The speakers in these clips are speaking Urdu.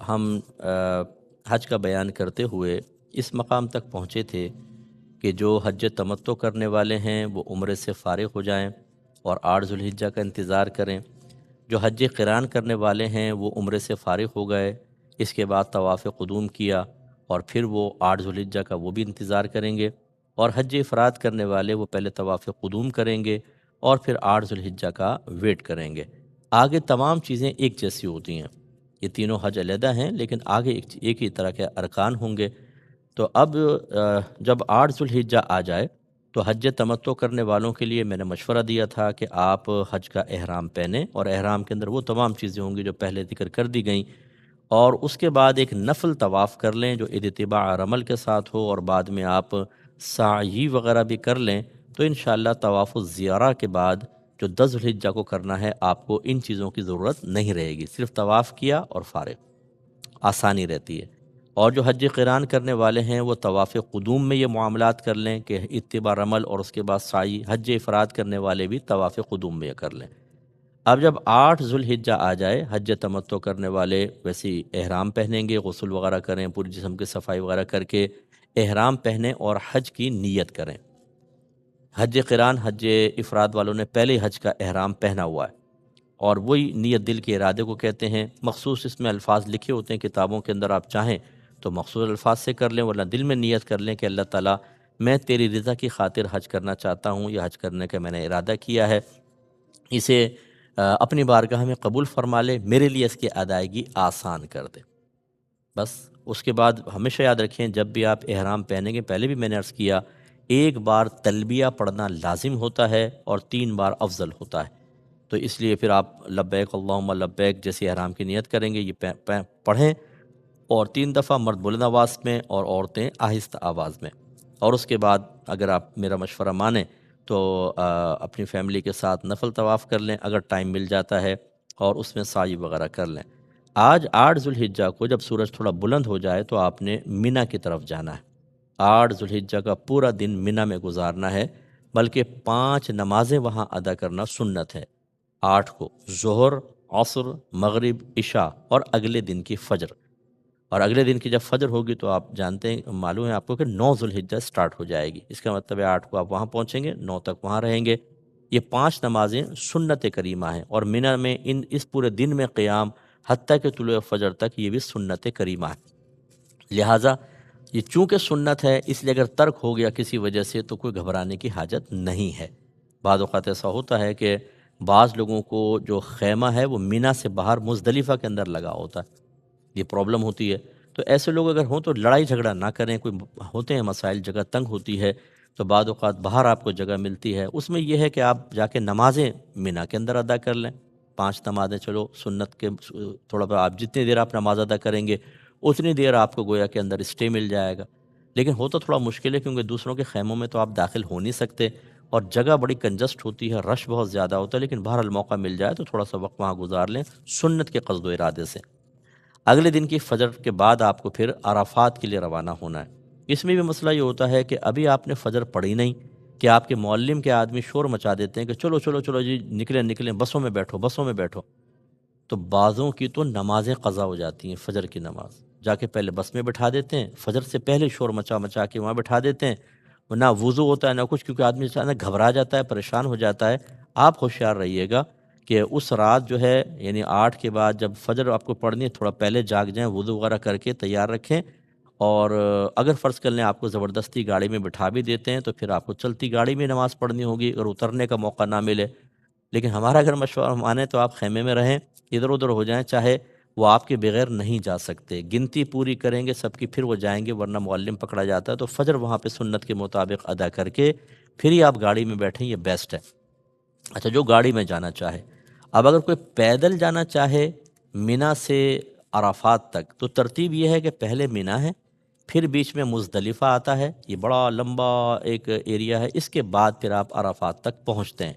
ہم حج کا بیان کرتے ہوئے اس مقام تک پہنچے تھے کہ جو حج تمتع کرنے والے ہیں وہ عمرے سے فارغ ہو جائیں اور 8 ذوالحجہ کا انتظار کریں۔ جو حج قران کرنے والے ہیں وہ عمرے سے فارغ ہو گئے، اس کے بعد طواف قدوم کیا اور پھر وہ 8 ذوالحجہ کا وہ بھی انتظار کریں گے۔ اور حج افراد کرنے والے وہ پہلے طواف قدوم کریں گے اور پھر 8 ذوالحجہ کا ویٹ کریں گے۔ آگے تمام چیزیں ایک جیسی ہوتی ہیں، یہ تینوں حج علیحدہ ہیں لیکن آگے ایک ہی طرح کے ارکان ہوں گے۔ تو اب جب 8 ذوالحجہ آ جائے تو حج تمتع کرنے والوں کے لیے میں نے مشورہ دیا تھا کہ آپ حج کا احرام پہنیں، اور احرام کے اندر وہ تمام چیزیں ہوں گی جو پہلے ذکر کر دی گئیں، اور اس کے بعد ایک نفل طواف کر لیں جو اتباع رمل کے ساتھ ہو، اور بعد میں آپ سعی وغیرہ بھی کر لیں۔ تو انشاءاللہ طواف الزیارہ کے بعد جو 10 ذوالحجہ کو کرنا ہے آپ کو ان چیزوں کی ضرورت نہیں رہے گی، صرف طواف کیا اور فارغ، آسانی رہتی ہے۔ اور جو حج قران کرنے والے ہیں وہ طواف قدوم میں یہ معاملات کر لیں کہ اتباع رمل اور اس کے بعد سعی، حج افراد کرنے والے بھی طواف قدوم میں یہ کر لیں۔ اب جب 8 ذوالحجہ آ جائے، حج تمتع کرنے والے ویسے ہی احرام پہنیں گے، غسل وغیرہ کریں، پوری جسم کی صفائی وغیرہ کر کے احرام پہنیں اور حج کی نیت کریں۔ حج قران، حج افراد والوں نے پہلے حج کا احرام پہنا ہوا ہے، اور وہی نیت دل کے ارادے کو کہتے ہیں۔ مخصوص اس میں الفاظ لکھے ہوتے ہیں کتابوں کے اندر، آپ چاہیں تو مخصوص الفاظ سے کر لیں، ورنہ دل میں نیت کر لیں کہ اللہ تعالیٰ میں تیری رضا کی خاطر حج کرنا چاہتا ہوں، یا حج کرنے کا میں نے ارادہ کیا ہے، اسے اپنی بارگاہ میں قبول فرما لے، میرے لیے اس کی ادائیگی آسان کر دے۔ بس اس کے بعد ہمیشہ یاد رکھیں جب بھی آپ احرام پہنیں گے، پہلے بھی میں نے عرض کیا، ایک بار تلبیہ پڑھنا لازم ہوتا ہے اور 3 بار افضل ہوتا ہے۔ تو اس لیے پھر آپ لبیک اللہم لبیک جیسے احرام کی نیت کریں گے یہ پڑھیں، اور 3 دفعہ، مرد بلند آواز میں اور عورتیں آہستہ آواز میں۔ اور اس کے بعد اگر آپ میرا مشورہ مانیں تو اپنی فیملی کے ساتھ نفل طواف کر لیں اگر ٹائم مل جاتا ہے، اور اس میں سعی وغیرہ کر لیں۔ آج 8 ذوالحجہ کو جب سورج تھوڑا بلند ہو جائے تو آپ نے مینا کی طرف جانا ہے۔ 8 ذوالحجہ کا پورا دن مینا میں گزارنا ہے، بلکہ 5 نمازیں وہاں ادا کرنا سنت ہے۔ 8 کو ظہر، عصر، مغرب، عشاء، اور اگلے دن کی فجر۔ اور اگلے دن کی جب فجر ہوگی تو آپ جانتے ہیں، معلوم ہے آپ کو کہ 9 ذوالحجہ سٹارٹ ہو جائے گی، اس کا مطلب ہے 8 کو آپ وہاں پہنچیں گے، 9 تک وہاں رہیں گے۔ یہ 5 نمازیں سنت کریمہ ہیں، اور مینا میں اس پورے دن میں قیام حتیٰ کہ طلوع فجر تک یہ بھی سنت کریمہ ہے۔ لہٰذا یہ چونکہ سنت ہے، اس لیے اگر ترک ہو گیا کسی وجہ سے تو کوئی گھبرانے کی حاجت نہیں ہے۔ بعض اوقات ایسا ہوتا ہے کہ بعض لوگوں کو جو خیمہ ہے وہ مینا سے باہر مزدلفہ کے اندر لگا ہوتا ہے، یہ پرابلم ہوتی ہے۔ تو ایسے لوگ اگر ہوں تو لڑائی جھگڑا نہ کریں، کوئی ہوتے ہیں مسائل، جگہ تنگ ہوتی ہے تو بعض اوقات باہر آپ کو جگہ ملتی ہے، اس میں یہ ہے کہ آپ جا کے نمازیں مینا کے اندر ادا کر لیں۔ 5 نمازیں چلو سنت کے، تھوڑا بہت آپ جتنی دیر آپ نماز ادا کریں گے اتنی دیر آپ کو گویا کے اندر اسٹے مل جائے گا۔ لیکن ہوتا تھوڑا مشکل ہے کیونکہ دوسروں کے خیموں میں تو آپ داخل ہو نہیں سکتے، اور جگہ بڑی کنجسٹ ہوتی ہے، رش بہت زیادہ ہوتا ہے، لیکن بہرحال موقع مل جائے تو تھوڑا سا وقت وہاں گزار لیں سنت کے قصد و ارادے سے۔ اگلے دن کی فجر کے بعد آپ کو پھر عرفات کے لیے روانہ ہونا ہے۔ اس میں بھی مسئلہ یہ ہوتا ہے کہ ابھی آپ نے فجر پڑھی نہیں کہ آپ کے معلم کے آدمی شور مچا دیتے ہیں کہ چلو چلو چلو جی، نکلیں نکلیں، بسوں میں بیٹھو بسوں میں بیٹھو۔ تو بعضوں کی تو نمازیں قضا ہو جاتی ہیں، فجر کی نماز جا کے پہلے بس میں بٹھا دیتے ہیں، فجر سے پہلے شور مچا مچا کے وہاں بٹھا دیتے ہیں، نہ وضو ہوتا ہے نہ کچھ، کیونکہ آدمی اچانک گھبرا جاتا ہے، پریشان ہو جاتا ہے۔ آپ ہوشیار رہیے گا کہ اس رات جو ہے یعنی 8 کے بعد جب فجر آپ کو پڑھنی ہے تھوڑا پہلے جاگ جائیں، وضو وغیرہ کر کے تیار رکھیں، اور اگر فرض کر لیں آپ کو زبردستی گاڑی میں بٹھا بھی دیتے ہیں تو پھر آپ کو چلتی گاڑی میں نماز پڑھنی ہوگی اگر اترنے کا موقع نہ ملے۔ لیکن ہمارا اگر مشورہ مانیں تو آپ خیمے میں رہیں، ادھر ادھر ہو جائیں، چاہے وہ آپ کے بغیر نہیں جا سکتے، گنتی پوری کریں گے سب کی پھر وہ جائیں گے، ورنہ معلم پکڑا جاتا ہے۔ تو فجر وہاں پہ سنت کے مطابق ادا کر کے پھر ہی آپ گاڑی میں بیٹھیں، یہ بیسٹ ہے۔ اچھا، جو گاڑی میں جانا چاہے، اب اگر کوئی پیدل جانا چاہے مینا سے عرفات تک تو ترتیب یہ ہے کہ پہلے مینا ہے، پھر بیچ میں مزدلفہ آتا ہے، یہ بڑا لمبا ایک ایریا ہے، اس کے بعد پھر آپ عرفات تک پہنچتے ہیں۔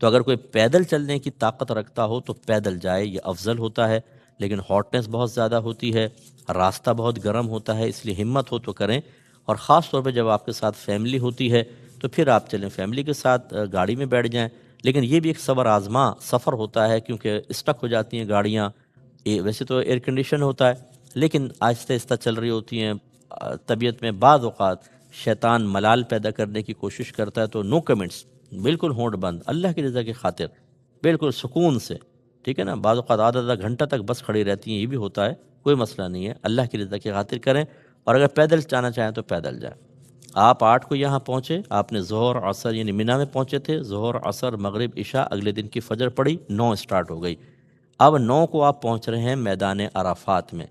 تو اگر کوئی پیدل چلنے کی طاقت رکھتا ہو تو پیدل جائے، یہ افضل ہوتا ہے، لیکن ہاٹنس بہت زیادہ ہوتی ہے، راستہ بہت گرم ہوتا ہے، اس لیے ہمت ہو تو کریں، اور خاص طور پہ جب آپ کے ساتھ فیملی ہوتی ہے تو پھر آپ چلیں فیملی کے ساتھ، گاڑی میں بیٹھ جائیں۔ لیکن یہ بھی ایک صبر آزما سفر ہوتا ہے کیونکہ اسٹک ہو جاتی ہیں گاڑیاں، ویسے تو ایئر کنڈیشن ہوتا ہے لیکن آہستہ آہستہ چل رہی ہوتی ہیں، طبیعت میں بعض اوقات شیطان ملال پیدا کرنے کی کوشش کرتا ہے، تو نو کمنٹس، بالکل ہونٹ بند، اللہ کی رضا کی خاطر بالکل سکون سے، ٹھیک ہے نا، بعض اوقات آدھا آدھا گھنٹہ تک بس کھڑی رہتی ہیں، یہ بھی ہوتا ہے، کوئی مسئلہ نہیں ہے، اللہ کی رضا کی خاطر کریں، اور اگر پیدل جانا چاہیں تو پیدل جائیں۔ آپ 8 کو یہاں پہنچے، آپ نے ظہر عصر یعنی منی میں پہنچے تھے، ظہر عصر مغرب عشاء، اگلے دن کی فجر پڑی، 9 سٹارٹ ہو گئی۔ اب 9 کو آپ پہنچ رہے ہیں میدان عرفات میں۔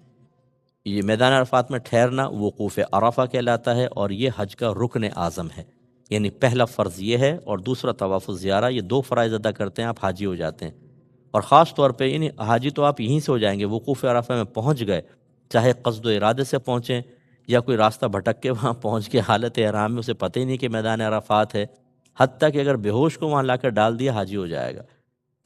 یہ میدان عرفات میں ٹھہرنا وقوف عرفہ کہلاتا ہے، اور یہ حج کا رکن اعظم ہے، یعنی پہلا فرض یہ ہے، اور دوسرا طواف الزیارہ، یہ 2 فرائض ادا کرتے ہیں آپ حاجی ہو جاتے ہیں۔ اور خاص طور پہ یعنی حاجی تو آپ یہیں سے ہو جائیں گے، وقوف عرفہ میں پہنچ گئے، چاہے قصد و ارادے سے پہنچیں یا کوئی راستہ بھٹک کے وہاں پہنچ کے حالت احرام میں اسے پتہ ہی نہیں کہ میدان عرفات ہے، حتیٰ کہ اگر بے ہوش کو وہاں لا کر ڈال دیا حاجی ہو جائے گا۔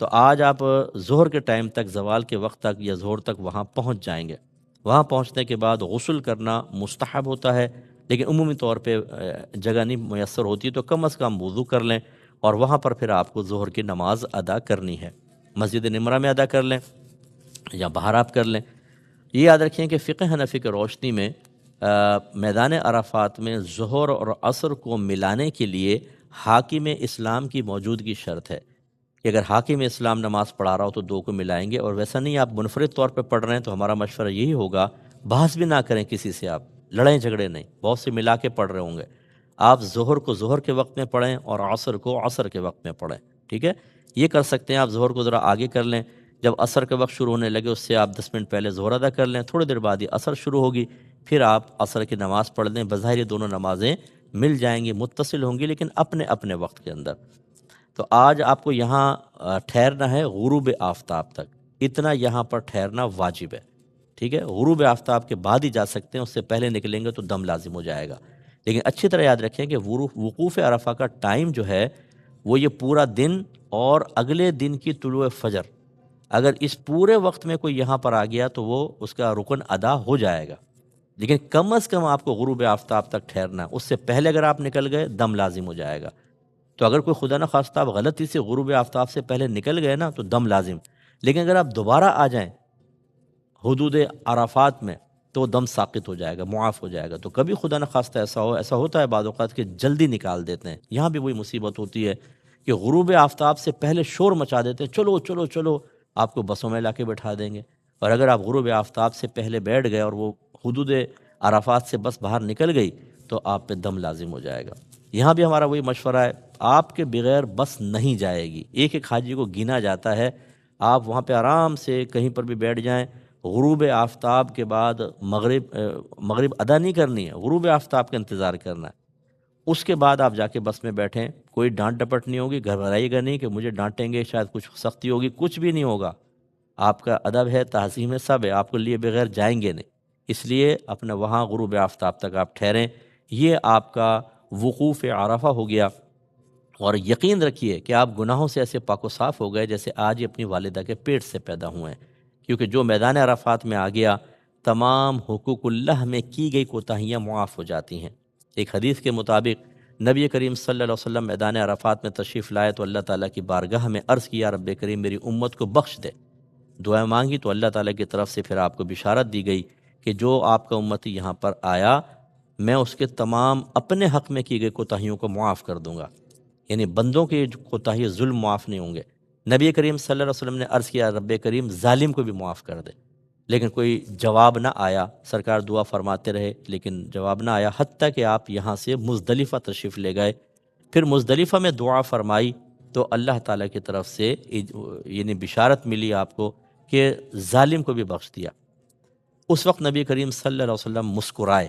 تو آج آپ ظہر کے ٹائم تک، زوال کے وقت تک یا ظہر تک وہاں پہنچ جائیں گے۔ وہاں پہنچنے کے بعد غسل کرنا مستحب ہوتا ہے، لیکن عمومی طور پہ جگہ نہیں میسر ہوتی، تو کم از کم وضو کر لیں، اور وہاں پر پھر آپ کو ظہر کی نماز ادا کرنی ہے، مسجد نمرہ میں ادا کر لیں یا باہر آپ کر لیں۔ یہ یاد رکھیں کہ فقہ حنفی کی روشنی میں میدان عرفات میں ظہر اور عصر کو ملانے کے لیے حاکم اسلام کی موجودگی شرط ہے، کہ اگر حاکم اسلام نماز پڑھا رہا ہو تو 2 کو ملائیں گے، اور ویسا نہیں آپ منفرد طور پہ پڑھ رہے ہیں تو ہمارا مشورہ یہی ہوگا، بحث بھی نہ کریں کسی سے، آپ لڑیں جھگڑے نہیں، بہت سے ملا کے پڑھ رہے ہوں گے، آپ ظہر کو ظہر کے وقت میں پڑھیں اور عصر کو عصر کے وقت میں پڑھیں، ٹھیک ہے؟ یہ کر سکتے ہیں آپ، ظہر کو ذرا آگے کر لیں، جب عصر کے وقت شروع ہونے لگے اس سے آپ 10 منٹ پہلے ظہر ادا کر لیں، تھوڑی دیر بعد ہی عصر شروع ہوگی، پھر آپ عصر کی نماز پڑھ لیں، بظاہر یہ دونوں نمازیں مل جائیں گی، متصل ہوں گی، لیکن اپنے اپنے وقت کے اندر۔ تو آج آپ کو یہاں ٹھہرنا ہے غروب آفتاب تک، اتنا یہاں پر ٹھہرنا واجب ہے، ٹھیک ہے؟ غروب آفتاب کے بعد ہی جا سکتے ہیں، اس سے پہلے نکلیں گے تو دم لازم ہو جائے گا، لیکن اچھی طرح یاد رکھیں کہ وقوف عرفہ کا ٹائم جو ہے وہ یہ پورا دن اور اگلے دن کی طلوع فجر، اگر اس پورے وقت میں کوئی یہاں پر آ گیا تو وہ اس کا رکن ادا ہو جائے گا، لیکن کم از کم آپ کو غروب آفتاب تک ٹھہرنا، اس سے پہلے اگر آپ نکل گئے دم لازم ہو جائے گا۔ تو اگر کوئی خدا نخواستہ آپ غلطی سے غروب آفتاب سے پہلے نکل گئے نا تو دم لازم، لیکن اگر آپ دوبارہ آ جائیں حدود عرفات میں تو دم ساقط ہو جائے گا، معاف ہو جائے گا۔ تو کبھی خدا نخواستہ ایسا ہوتا ہے بعض اوقات کہ جلدی نکال دیتے ہیں، یہاں بھی وہی مصیبت ہوتی ہے کہ غروب آفتاب سے پہلے شور مچا دیتے ہیں، چلو چلو چلو، آپ کو بسوں میں لا کے بٹھا دیں گے، اور اگر آپ غروب آفتاب سے پہلے بیٹھ گئے اور وہ حدود عرفات سے بس باہر نکل گئی تو آپ پہ دم لازم ہو جائے گا۔ یہاں بھی ہمارا وہی مشورہ ہے، آپ کے بغیر بس نہیں جائے گی، ایک ایک حاجی کو گنا جاتا ہے، آپ وہاں پہ آرام سے کہیں پر بھی بیٹھ جائیں، غروب آفتاب کے بعد مغرب ادا نہیں کرنی ہے، غروب آفتاب کا انتظار کرنا ہے، اس کے بعد آپ جا کے بس میں بیٹھیں، کوئی ڈانٹ ڈپٹ نہیں ہوگی، گھبرائیے گا نہیں کہ مجھے ڈانٹیں گے، شاید کچھ سختی ہوگی، کچھ بھی نہیں ہوگا، آپ کا ادب ہے، تہذیب ہے، سب ہے، آپ کو لیے بغیر جائیں گے نہیں، اس لیے اپنا وہاں غروب آفتاب تک آپ ٹھہریں، یہ آپ کا وقوف عرفہ ہو گیا۔ اور یقین رکھیے کہ آپ گناہوں سے ایسے پاک و صاف ہو گئے جیسے آج ہی اپنی والدہ کے پیٹ سے پیدا ہوئے ہیں، کیونکہ جو میدان عرفات میں آ گیا تمام حقوق اللہ میں کی گئی کوتاہیاں معاف ہو جاتی ہیں۔ ایک حدیث کے مطابق نبی کریم صلی اللہ علیہ وسلم میدان عرفات میں تشریف لائے تو اللہ تعالیٰ کی بارگاہ میں عرض کیا، رب کریم میری امت کو بخش دے، دعائیں مانگی تو اللہ تعالیٰ کی طرف سے پھر آپ کو بشارت دی گئی کہ جو آپ کا امتی یہاں پر آیا میں اس کے تمام اپنے حق میں کی گئی کوتاہیوں کو معاف کر دوں گا، یعنی بندوں کے جو کوتاہی ظلم معاف نہیں ہوں گے۔ نبی کریم صلی اللہ علیہ وسلم نے عرض کیا، رب کریم ظالم کو بھی معاف کر دے، لیکن کوئی جواب نہ آیا، سرکار دعا فرماتے رہے لیکن جواب نہ آیا، حتیٰ کہ آپ یہاں سے مزدلفہ تشریف لے گئے، پھر مزدلفہ میں دعا فرمائی تو اللہ تعالیٰ کی طرف سے یعنی بشارت ملی آپ کو کہ ظالم کو بھی بخش دیا۔ اس وقت نبی کریم صلی اللہ علیہ وسلم مسکرائے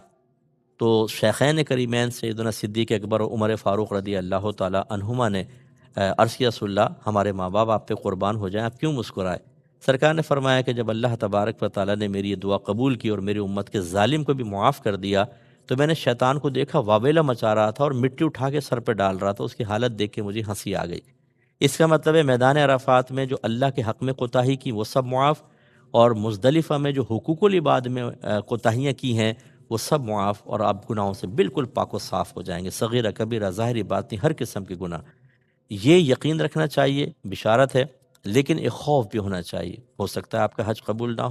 تو شیخین کریمین سیدنا صدیق اکبر و عمر فاروق رضی اللہ تعالیٰ عنہما نے عرض کیا، رسول اللہ ہمارے ماں باپ آپ پہ قربان ہو جائیں، آپ کیوں مسکرائے؟ سرکار نے فرمایا کہ جب اللہ تبارک و تعالیٰ نے میری یہ دعا قبول کی اور میری امت کے ظالم کو بھی معاف کر دیا تو میں نے شیطان کو دیکھا واویلا مچا رہا تھا اور مٹی اٹھا کے سر پہ ڈال رہا تھا، اس کی حالت دیکھ کے مجھے ہنسی آ گئی۔ اس کا مطلب ہے میدان عرفات میں جو اللہ کے حق میں کوتاہی کی وہ سب معاف، اور مزدلفہ میں جو حقوق العباد میں کوتاہیاں کی ہیں وہ سب معاف، اور آپ گناہوں سے بالکل پاک و صاف ہو جائیں گے، صغیرہ کبیرہ ظاہری باطنی ہر قسم کے گناہ۔ یہ یقین رکھنا چاہیے، بشارت ہے، لیکن ایک خوف بھی ہونا چاہیے، ہو سکتا ہے آپ کا حج قبول نہ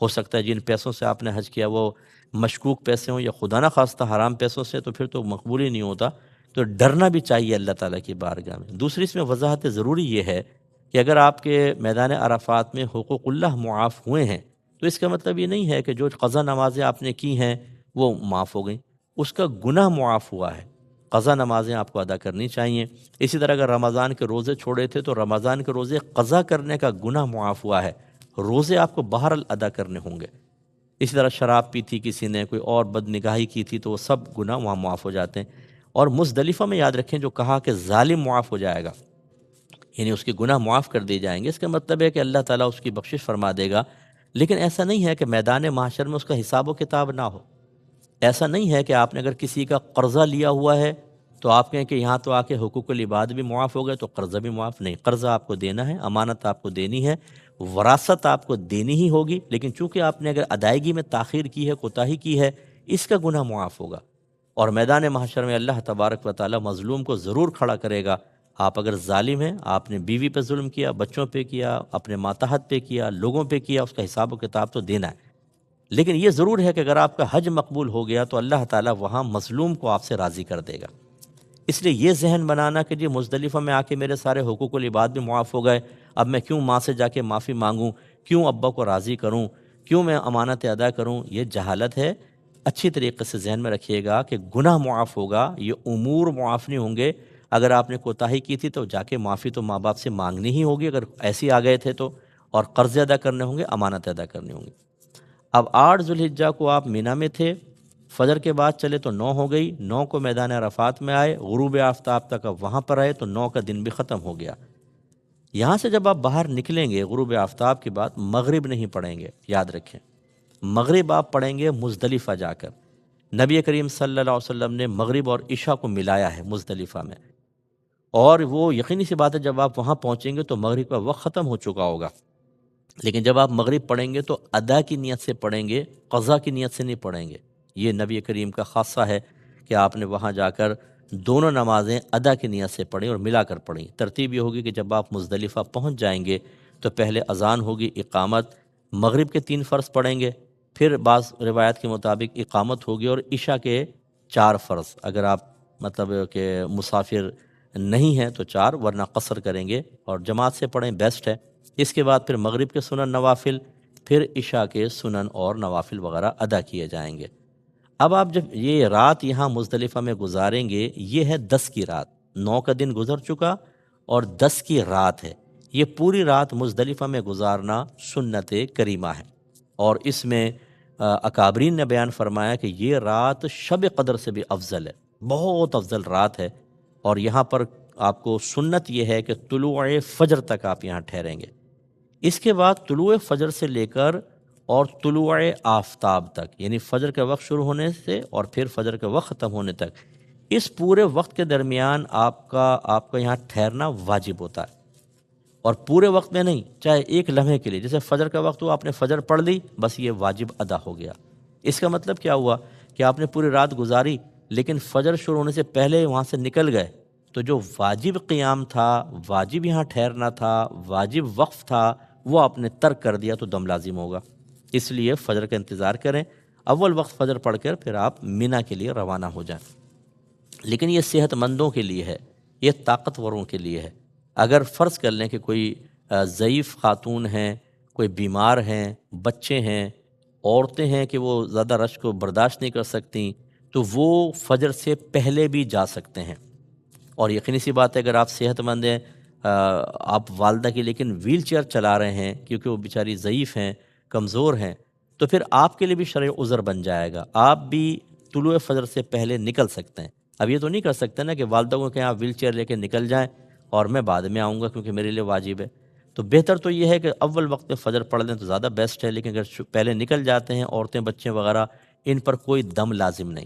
ہو ہو سکتا ہے جن پیسوں سے آپ نے حج کیا وہ مشکوک پیسے ہوں یا خدا نہ خواستہ حرام پیسوں سے، تو پھر تو مقبول ہی نہیں ہوتا۔ تو ڈرنا بھی چاہیے اللہ تعالیٰ کی بارگاہ میں۔ دوسری اس میں وضاحت ضروری یہ ہے کہ اگر آپ کے میدان عرفات میں حقوق اللہ معاف ہوئے ہیں تو اس کا مطلب یہ نہیں ہے کہ جو قضا نمازیں آپ نے کی ہیں وہ معاف ہو گئیں، اس کا گناہ معاف ہوا ہے۔ قضا نمازیں آپ کو ادا کرنی چاہیے۔ اسی طرح اگر رمضان کے روزے چھوڑے تھے تو رمضان کے روزے قضا کرنے کا گناہ معاف ہوا ہے، روزے آپ کو بہرحال ادا کرنے ہوں گے۔ اسی طرح شراب پی تھی کسی نے، کوئی اور بد نگاہی کی تھی، تو وہ سب گناہ وہاں معاف ہو جاتے ہیں۔ اور مزدلفہ میں یاد رکھیں جو کہا کہ ظالم معاف ہو جائے گا، یعنی اس کے گناہ معاف کر دیے جائیں گے، اس کا مطلب ہے کہ اللہ تعالیٰ اس کی بخشش فرما دے گا۔ لیکن ایسا نہیں ہے کہ میدان محشر میں اس کا حساب و کتاب نہ ہو۔ ایسا نہیں ہے کہ آپ نے اگر کسی کا قرضہ لیا ہوا ہے تو آپ کہیں کہ یہاں تو آ کے حقوق العباد بھی معاف ہو گئے تو قرضہ بھی معاف نہیں۔ قرضہ آپ کو دینا ہے، امانت آپ کو دینی ہے، وراثت آپ کو دینی ہی ہوگی، لیکن چونکہ آپ نے اگر ادائیگی میں تاخیر کی ہے، کوتاہی کی ہے، اس کا گناہ معاف ہوگا۔ اور میدان محشر میں اللہ تبارک و تعالیٰ مظلوم کو ضرور کھڑا کرے گا۔ آپ اگر ظالم ہیں، آپ نے بیوی پہ ظلم کیا، بچوں پہ کیا، اپنے ماتحت پہ کیا، لوگوں پہ کیا، اس کا حساب و کتاب تو دینا ہے۔ لیکن یہ ضرور ہے کہ اگر آپ کا حج مقبول ہو گیا تو اللہ تعالیٰ وہاں مظلوم کو آپ سے راضی کر دے گا۔ اس لیے یہ ذہن بنانا کہ جی مزدلفہ میں آ کے میرے سارے حقوق العباد بھی معاف ہو گئے، اب میں کیوں ماں سے جا کے معافی مانگوں، کیوں ابا کو راضی کروں، کیوں میں امانت ادا کروں، یہ جہالت ہے۔ اچھی طریقے سے ذہن میں رکھیے گا کہ گناہ معاف ہوگا، یہ امور معاف نہیں ہوں گے۔ اگر آپ نے کوتاہی کی تھی تو جا کے معافی تو ماں باپ سے مانگنی ہی ہوگی، اگر ایسے آ گئے تھے تو، اور قرض ادا کرنے ہوں گے، امانت ادا کرنی ہوں گی۔ اب 8 ذوالحجہ کو آپ مینا میں تھے، فجر کے بعد چلے تو 9 ہو گئی، 9 کو میدان عرفات میں آئے، غروب آفتاب تک اب وہاں پر رہے تو 9 کا دن بھی ختم ہو گیا۔ یہاں سے جب آپ باہر نکلیں گے غروب آفتاب کے بعد مغرب نہیں پڑھیں گے، یاد رکھیں، مغرب آپ پڑھیں گے مزدلفہ جا کر۔ نبی کریم صلی اللہ علیہ وسلم نے مغرب اور عشاء کو ملایا ہے مزدلفہ میں، اور وہ یقینی سی بات ہے جب آپ وہاں پہنچیں گے تو مغرب کا وقت ختم ہو چکا ہوگا۔ لیکن جب آپ مغرب پڑھیں گے تو ادا کی نیت سے پڑھیں گے، قضا کی نیت سے نہیں پڑھیں گے۔ یہ نبی کریم کا خاصہ ہے کہ آپ نے وہاں جا کر دونوں نمازیں ادا کی نیت سے پڑھیں اور ملا کر پڑھیں۔ ترتیب یہ ہوگی کہ جب آپ مزدلفہ پہنچ جائیں گے تو پہلے اذان ہوگی، اقامت، مغرب کے 3 فرض پڑھیں گے، پھر بعض روایات کے مطابق اقامت ہوگی، اور عشاء کے 4 فرض، اگر آپ مطلب کہ مسافر نہیں ہیں تو 4، ورنہ قصر کریں گے اور جماعت سے پڑھیں، بیسٹ ہے۔ اس کے بعد پھر مغرب کے سنن نوافل، پھر عشاء کے سنن اور نوافل وغیرہ ادا کیے جائیں گے۔ اب آپ جب یہ رات یہاں مزدلفہ میں گزاریں گے، یہ ہے 10 کی رات، 9 کا دن گزر چکا اور 10 کی رات ہے، یہ پوری رات مزدلفہ میں گزارنا سنت کریمہ ہے۔ اور اس میں اکابرین نے بیان فرمایا کہ یہ رات شب قدر سے بھی افضل ہے، بہت افضل رات ہے۔ اور یہاں پر آپ کو سنت یہ ہے کہ طلوع فجر تک آپ یہاں ٹھہریں گے۔ اس کے بعد طلوع فجر سے لے کر اور طلوع آفتاب تک، یعنی فجر کا وقت شروع ہونے سے اور پھر فجر کا وقت ختم ہونے تک، اس پورے وقت کے درمیان آپ کا یہاں ٹھہرنا واجب ہوتا ہے۔ اور پورے وقت میں نہیں، چاہے ایک لمحے کے لیے، جیسے فجر کا وقت ہوا آپ نے فجر پڑھ لی، بس یہ واجب ادا ہو گیا۔ اس کا مطلب کیا ہوا کہ آپ نے پوری رات گزاری لیکن فجر شروع ہونے سے پہلے وہاں سے نکل گئے، تو جو واجب قیام تھا، واجب یہاں ٹھہرنا تھا، واجب وقف تھا، وہ آپ نے ترک کر دیا تو دم لازم ہوگا۔ اس لیے فجر کا انتظار کریں، اول وقت فجر پڑھ کر پھر آپ مینا کے لیے روانہ ہو جائیں۔ لیکن یہ صحت مندوں کے لیے ہے، یہ طاقتوروں کے لیے ہے۔ اگر فرض کر لیں کہ کوئی ضعیف خاتون ہیں، کوئی بیمار ہیں، بچے ہیں، عورتیں ہیں کہ وہ زیادہ رش کو برداشت نہیں کر سکتیں، تو وہ فجر سے پہلے بھی جا سکتے ہیں۔ اور یقینی سی بات ہے اگر آپ صحت مند ہیں، آپ والدہ کی لیکن ویل چیئر چلا رہے ہیں کیونکہ وہ بیچاری ضعیف ہیں، کمزور ہیں، تو پھر آپ کے لیے بھی شرعی عذر بن جائے گا، آپ بھی طلوع فجر سے پہلے نکل سکتے ہیں۔ اب یہ تو نہیں کر سکتے نا کہ والدہ کو کہ آپ ویل چیئر لے کے نکل جائیں اور میں بعد میں آؤں گا کیونکہ میرے لیے واجب ہے۔ تو بہتر تو یہ ہے کہ اول وقت میں فجر پڑھ لیں تو زیادہ بیسٹ ہے، لیکن اگر پہلے نکل جاتے ہیں عورتیں، بچے وغیرہ، ان پر کوئی دم لازم نہیں۔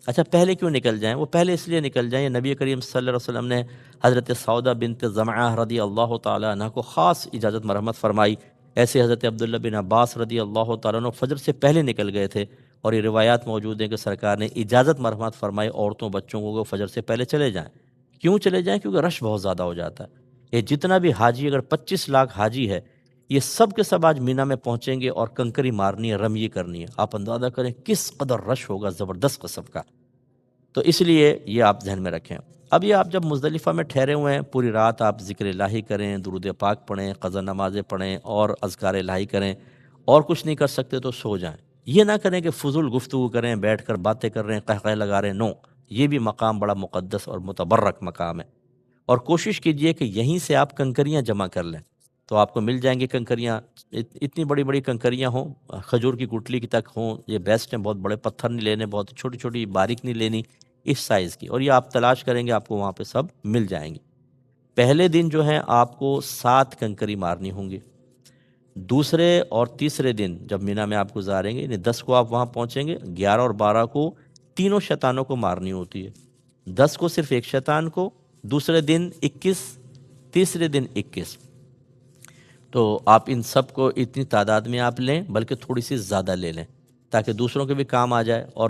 اچھا پہلے کیوں نکل جائیں؟ وہ پہلے اس لیے نکل جائیں، نبی کریم صلی اللہ علیہ وسلم نے حضرت سعودہ بنت زمعہ رضی اللہ تعالیٰ عنہ کو خاص اجازت مرحمت فرمائی۔ ایسے حضرت عبداللہ بن عباس رضی اللہ تعالیٰ عنہ فجر سے پہلے نکل گئے تھے، اور یہ روایات موجود ہیں کہ سرکار نے اجازت مرحمت فرمائی عورتوں بچوں کو فجر سے پہلے چلے جائیں۔ کیوں چلے جائیں؟ کیونکہ رش بہت زیادہ ہو جاتا ہے۔ یہ جتنا بھی حاجی، اگر 25 لاکھ حاجی ہے، یہ سب کے سب آج مینا میں پہنچیں گے اور کنکری مارنی ہے، رمی کرنی ہے۔ آپ اندازہ کریں کس قدر رش ہوگا زبردست قسم کا۔ تو اس لیے یہ آپ ذہن میں رکھیں۔ اب یہ آپ جب مزدلفہ میں ٹھہرے ہوئے ہیں، پوری رات آپ ذکر الہی کریں، درود پاک پڑھیں، قضا نمازیں پڑھیں اور اذکار الہی کریں، اور کچھ نہیں کر سکتے تو سو جائیں۔ یہ نہ کریں کہ فضول گفتگو کریں، بیٹھ کر باتیں کر رہے ہیں، قہقہے لگا رہے ہیں، نو، یہ بھی مقام بڑا مقدس اور متبرک مقام ہے۔ اور کوشش کیجئے کہ یہیں سے آپ کنکریاں جمع کر لیں، تو آپ کو مل جائیں گے کنکریاں۔ اتنی بڑی بڑی کنکریاں ہوں، کھجور کی گٹلی کی تک ہوں، یہ بیسٹ ہیں۔ بہت بڑے پتھر نہیں لینے، بہت چھوٹی چھوٹی باریک نہیں لینی، اس سائز کی، اور یہ آپ تلاش کریں گے آپ کو وہاں پہ سب مل جائیں گی۔ پہلے دن جو ہیں آپ کو 7 کنکری مارنی ہوں گی۔ دوسرے اور تیسرے دن جب مینا میں آپ گزاریں گے، یعنی 10 کو آپ وہاں پہنچیں گے، 11 اور 12 کو تینوں شیطانوں کو مارنی ہوتی ہے۔ 10 کو صرف ایک شیطان کو، دوسرے دن 21، تیسرے دن 21۔ تو آپ ان سب کو اتنی تعداد میں آپ لیں، بلکہ تھوڑی سی زیادہ لے لیں تاکہ دوسروں کے بھی کام آ جائے، اور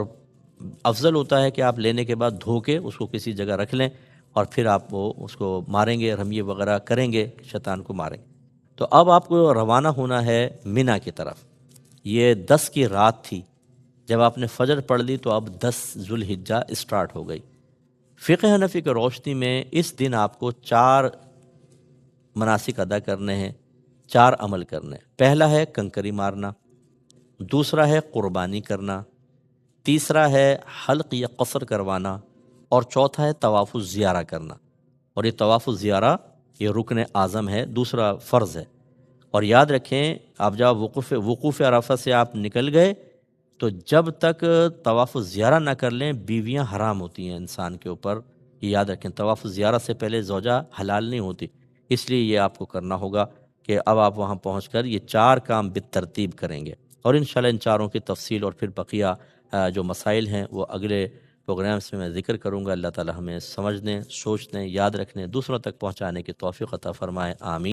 افضل ہوتا ہے کہ آپ لینے کے بعد دھو کے اس کو کسی جگہ رکھ لیں اور پھر آپ وہ اس کو ماریں گے، رمیے وغیرہ کریں گے، شیطان کو ماریں گے۔ تو اب آپ کو روانہ ہونا ہے مینا کی طرف۔ یہ 10 کی رات تھی، جب آپ نے فجر پڑھ لی تو اب 10 ذوالحجہ اسٹارٹ ہو گئی۔ فقہ حنفی کی روشنی میں اس دن آپ کو 4 مناسک ادا کرنے ہیں، 4 عمل کرنے ہیں۔ پہلا ہے کنکری مارنا، دوسرا ہے قربانی کرنا، تیسرا ہے حلق یا قصر کروانا، اور چوتھا ہے طواف الزیارہ کرنا۔ اور یہ طواف الزیارہ یہ رکن اعظم ہے، دوسرا فرض ہے۔ اور یاد رکھیں، آپ جب وقوف عرفہ سے آپ نکل گئے تو جب تک طواف الزیارہ نہ کر لیں بیویاں حرام ہوتی ہیں انسان کے اوپر، یہ یاد رکھیں۔ طواف الزیارہ سے پہلے زوجہ حلال نہیں ہوتی، اس لیے یہ آپ کو کرنا ہوگا کہ اب آپ وہاں پہنچ کر یہ 4 کام بالترتیب کریں گے، اور انشاءاللہ ان چاروں کی تفصیل اور پھر بقیہ جو مسائل ہیں وہ اگلے پروگرامس میں ذکر کروں گا۔ اللہ تعالی ہمیں سمجھنے، سوچنے، یاد رکھنے، دوسروں تک پہنچانے کی توفیق عطا فرمائے، آمین۔